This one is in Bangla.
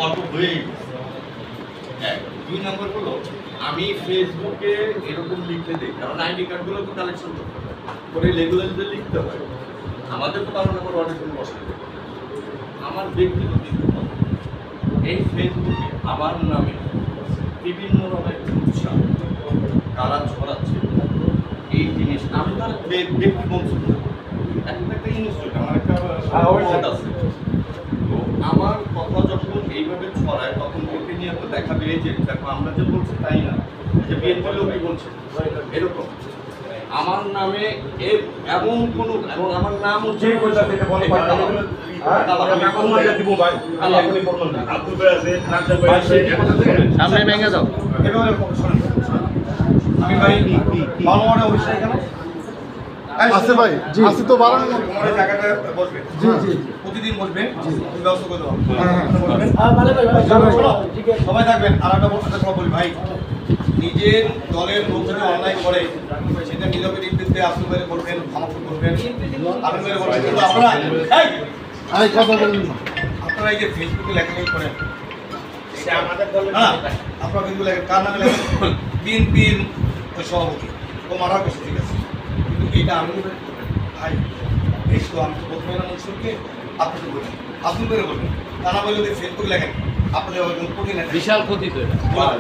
অল্প হয়েই এক। 2 নম্বর হলো আমি ফেসবুকে এরকম লিখতে দিই, কারণ আইডি কার্ডগুলো তো কালেকশন করতে হয়, করে রেগুলারদের লিখতে হয়। আমাদের তো কারণ আমার অনেক কোনো অসুবিধা নেই। আমার ব্যক্তিগত এই ফেসবুকে আমার নামে বিভিন্ন রকমের উৎসাহ কারা ছড়াচ্ছে এই জিনিস আমি তো আর ব্যক্তি বলছি না, এখন একটা ইনস্টিটিউট আমার একটা বোর্ড আছে, তো আমার কথা যখন এইভাবে ছড়ায় তখন ওকে নিয়ে তো দেখা পেয়ে যে দেখো আমরা যে বলছি তাই না, যে বিএনপি লোকই বলছে এরকম আমার নামে এমন কোনো, এবং আমার নাম হচ্ছে সামনে ভেঙে দাও। আমি ভাই অবশ্যই কেন আছে ভাই, আছে তো বাড়ানো জায়গাটা বসবেন, জি জি প্রতিদিন বসবেন, ব্যবস্থা করে দেওয়া হ্যাঁ। সবাই থাকবেন। আর একটা কথা বলি ভাই, নিজের দলের লোক যদি অনলাইন করে সেটা নিজেকে নিবৃত্তে আসল মেরে করবেন, আমাকে করবেন, আপনি মেরে করবেন, কিন্তু আপনারা কথা বলুন না। আপনারা এই যে ফেসবুকে লেখালেখি করেন, হ্যাঁ আপনারা ফেসবুকে লেখেন, কার নামে লেখেন? বিএনপির সভাপতি ও মারা করছে, ঠিক আছে, কিন্তু এইটা আমি ভাই এই তো আমি তো প্রথমে না মনসুরকে আপনি তো বলবেন, আপনি মেরে বলবেন, তা না বললে যদি ফেসবুক লেখেন আপনাদের কঠিন বিশাল ক্ষতি তো এটা। বলা